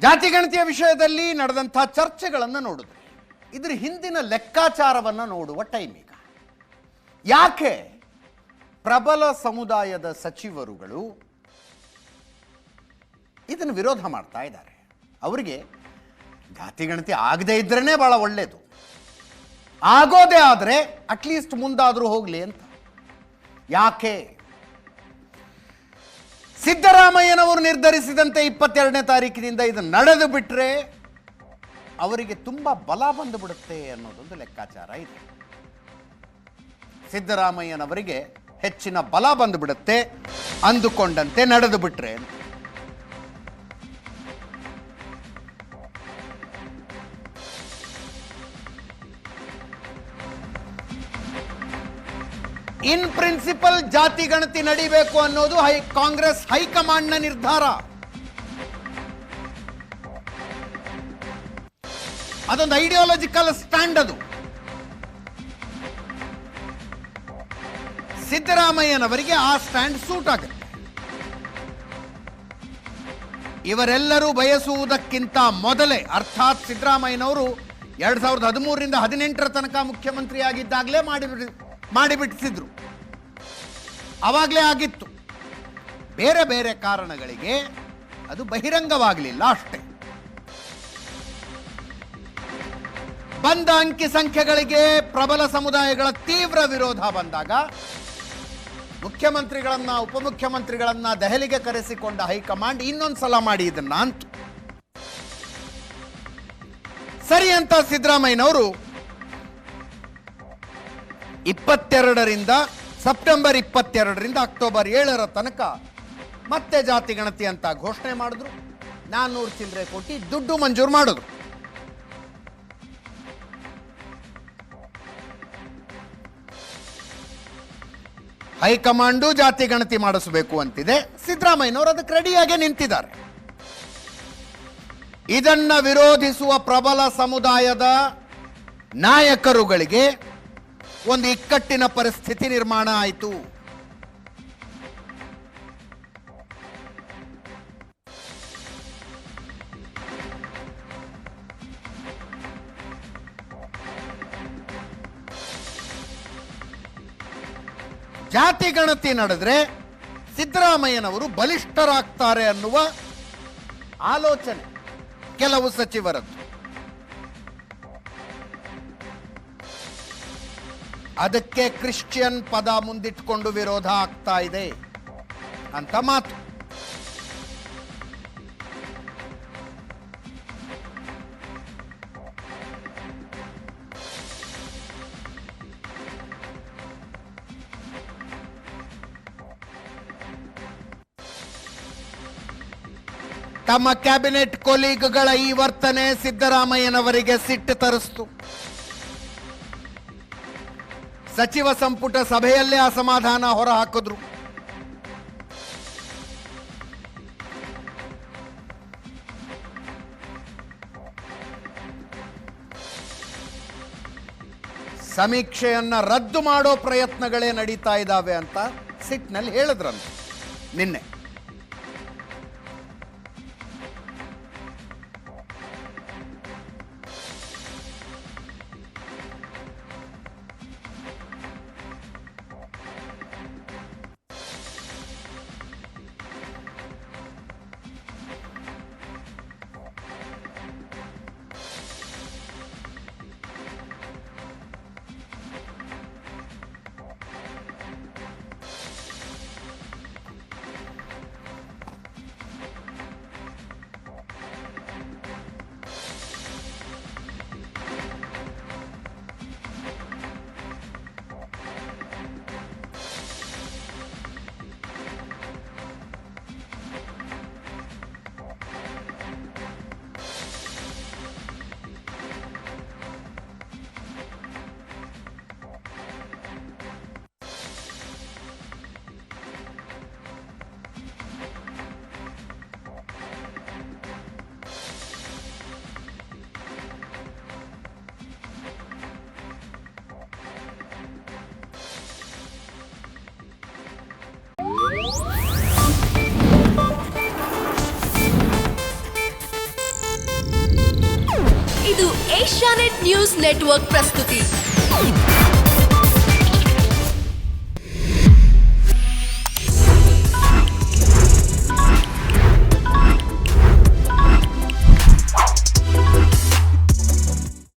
ಜಾತಿ ಗಣತಿಯ ವಿಷಯದಲ್ಲಿ ನಡೆದಂಥ ಚರ್ಚೆಗಳನ್ನು ನೋಡಿದ್ವಿ. ಇದರ ಹಿಂದಿನ ಲೆಕ್ಕಾಚಾರವನ್ನು ನೋಡುವ ಟೈಮ್ ಈಗ. ಯಾಕೆ ಪ್ರಬಲ ಸಮುದಾಯದ ಸಚಿವರುಗಳು ಇದನ್ನು ವಿರೋಧ ಮಾಡ್ತಾ ಇದ್ದಾರೆ? ಅವರಿಗೆ ಜಾತಿ ಗಣತಿ ಆಗದೇ ಇದ್ರೇ ಬಹಳ ಒಳ್ಳೆಯದು, ಆಗೋದೇ ಆದರೆ ಅಟ್ಲೀಸ್ಟ್ ಮುಂದಾದರೂ ಹೋಗಲಿ ಅಂತ. ಯಾಕೆ? ಸಿದ್ದರಾಮಯ್ಯನವರು ನಿರ್ಧರಿಸಿದಂತೆ 22ನೇ ತಾರೀಕಿನಿಂದ ಇದು ನಡೆದು ಬಿಟ್ರೆ ಅವರಿಗೆ ತುಂಬ ಬಲ ಬಂದು ಬಿಡುತ್ತೆ ಅನ್ನೋದೊಂದು ಲೆಕ್ಕಾಚಾರ ಇದೆ. ಸಿದ್ದರಾಮಯ್ಯನವರಿಗೆ ಹೆಚ್ಚಿನ ಬಲ ಬಂದು ಬಿಡುತ್ತೆ ಅಂದುಕೊಂಡಂತೆ ನಡೆದು ಬಿಟ್ರೆ. ಇನ್ ಪ್ರಿನ್ಸಿಪಲ್ ಜಾತಿ ಗಣತಿ ನಡೀಬೇಕು ಅನ್ನೋದು ಕಾಂಗ್ರೆಸ್ ಹೈಕಮಾಂಡ್ನ ನಿರ್ಧಾರ. ಅದೊಂದು ಐಡಿಯಾಲಜಿಕಲ್ ಸ್ಟ್ಯಾಂಡ್. ಅದು ಸಿದ್ದರಾಮಯ್ಯನವರಿಗೆ ಆ ಸ್ಟ್ಯಾಂಡ್ ಸೂಟ್ ಆಗುತ್ತೆ. ಇವರೆಲ್ಲರೂ ಬಯಸುವುದಕ್ಕಿಂತ ಮೊದಲೇ, ಅರ್ಥಾತ್ ಸಿದ್ದರಾಮಯ್ಯನವರು 2013ರಿಂದ 18ರ ತನಕ ಮುಖ್ಯಮಂತ್ರಿ ಆಗಿದ್ದಾಗಲೇ ಮಾಡಿಬಿಟ್ಟಿಸಿದ್ರು. ಆವಾಗಲೇ ಆಗಿತ್ತು. ಬೇರೆ ಬೇರೆ ಕಾರಣಗಳಿಗೆ ಅದು ಬಹಿರಂಗವಾಗಲಿಲ್ಲ ಅಷ್ಟೇ. ಬಂದ ಅಂಕಿ ಸಂಖ್ಯೆಗಳಿಗೆ ಪ್ರಬಲ ಸಮುದಾಯಗಳ ತೀವ್ರ ವಿರೋಧ ಬಂದಾಗ ಮುಖ್ಯಮಂತ್ರಿಗಳನ್ನ, ಉಪಮುಖ್ಯಮಂತ್ರಿಗಳನ್ನ ದೆಹಲಿಗೆ ಕರೆಸಿಕೊಂಡ ಹೈಕಮಾಂಡ್ ಇನ್ನೊಂದು ಸಲ ಮಾಡಿ ಇದನ್ನ ಅಂತ ಸರಿ ಅಂತ ಸಿದ್ದರಾಮಯ್ಯನವರು 22ರಿಂದ ಸೆಪ್ಟೆಂಬರ್ 22ರಿಂದ ಅಕ್ಟೋಬರ್ 7ರ ತನಕ ಮತ್ತೆ ಜಾತಿ ಗಣತಿ ಅಂತ ಘೋಷಣೆ ಮಾಡಿದ್ರು. 400 ಚಿಲ್ಲರೆ ಕೋಟಿ ದುಡ್ಡು ಮಂಜೂರು ಮಾಡಿದ್ರು. ಹೈಕಮಾಂಡು ಜಾತಿ ಗಣತಿ ಮಾಡಿಸಬೇಕು ಅಂತಿದೆ. ಸಿದ್ದರಾಮಯ್ಯನವರು ಅದಕ್ಕೆ ರೆಡಿಯಾಗಿ ನಿಂತಿದ್ದಾರೆ. ಇದನ್ನ ವಿರೋಧಿಸುವ ಪ್ರಬಲ ಸಮುದಾಯದ ನಾಯಕರುಗಳಿಗೆ ಒಂದು ಇಕ್ಕಟ್ಟಿನ ಪರಿಸ್ಥಿತಿ ನಿರ್ಮಾಣ ಆಯಿತು. ಜಾತಿ ಗಣತಿ ನಡೆದ್ರೆ ಸಿದ್ದರಾಮಯ್ಯನವರು ಬಲಿಷ್ಠರಾಗ್ತಾರೆ ಅನ್ನುವ ಆಲೋಚನೆ ಕೆಲವು ಸಚಿವರದ್ದು. ಅದಕ್ಕೆ ಕ್ರಿಶ್ಚಿಯನ್ ಪದ ಮುಂದಿಟ್ಕೊಂಡು ವಿರೋಧ ಆಗ್ತಾ ಇದೆ ಅಂತ ಮಾತು. ತಮ್ಮ ಕ್ಯಾಬಿನೆಟ್ ಕೊಲೀಗ್ಗಳ ಈ ವರ್ತನೆ ಸಿದ್ದರಾಮಯ್ಯನವರಿಗೆ ಸಿಟ್ಟು ತರಿಸಿತು. ಸಚಿವ ಸಂಪುಟ ಸಭೆಯಲ್ಲೇ ಅಸಮಾಧಾನ ಹೊರಹಾಕಿದ್ರು. ಸಮೀಕ್ಷೆಯನ್ನ ರದ್ದು ಮಾಡೋ ಪ್ರಯತ್ನಗಳೇ ನಡೀತಾ ಇದ್ದಾವೆ ಅಂತ ಸಿಟ್ನಲ್ಲಿ ಹೇಳಿದ್ರಂತೆ ನಿನ್ನೆ. ಇದು ಏಷ್ಯಾನೆಟ್ ನ್ಯೂಸ್ ನೆಟ್ವರ್ಕ್ ಪ್ರಸ್ತುತಿ.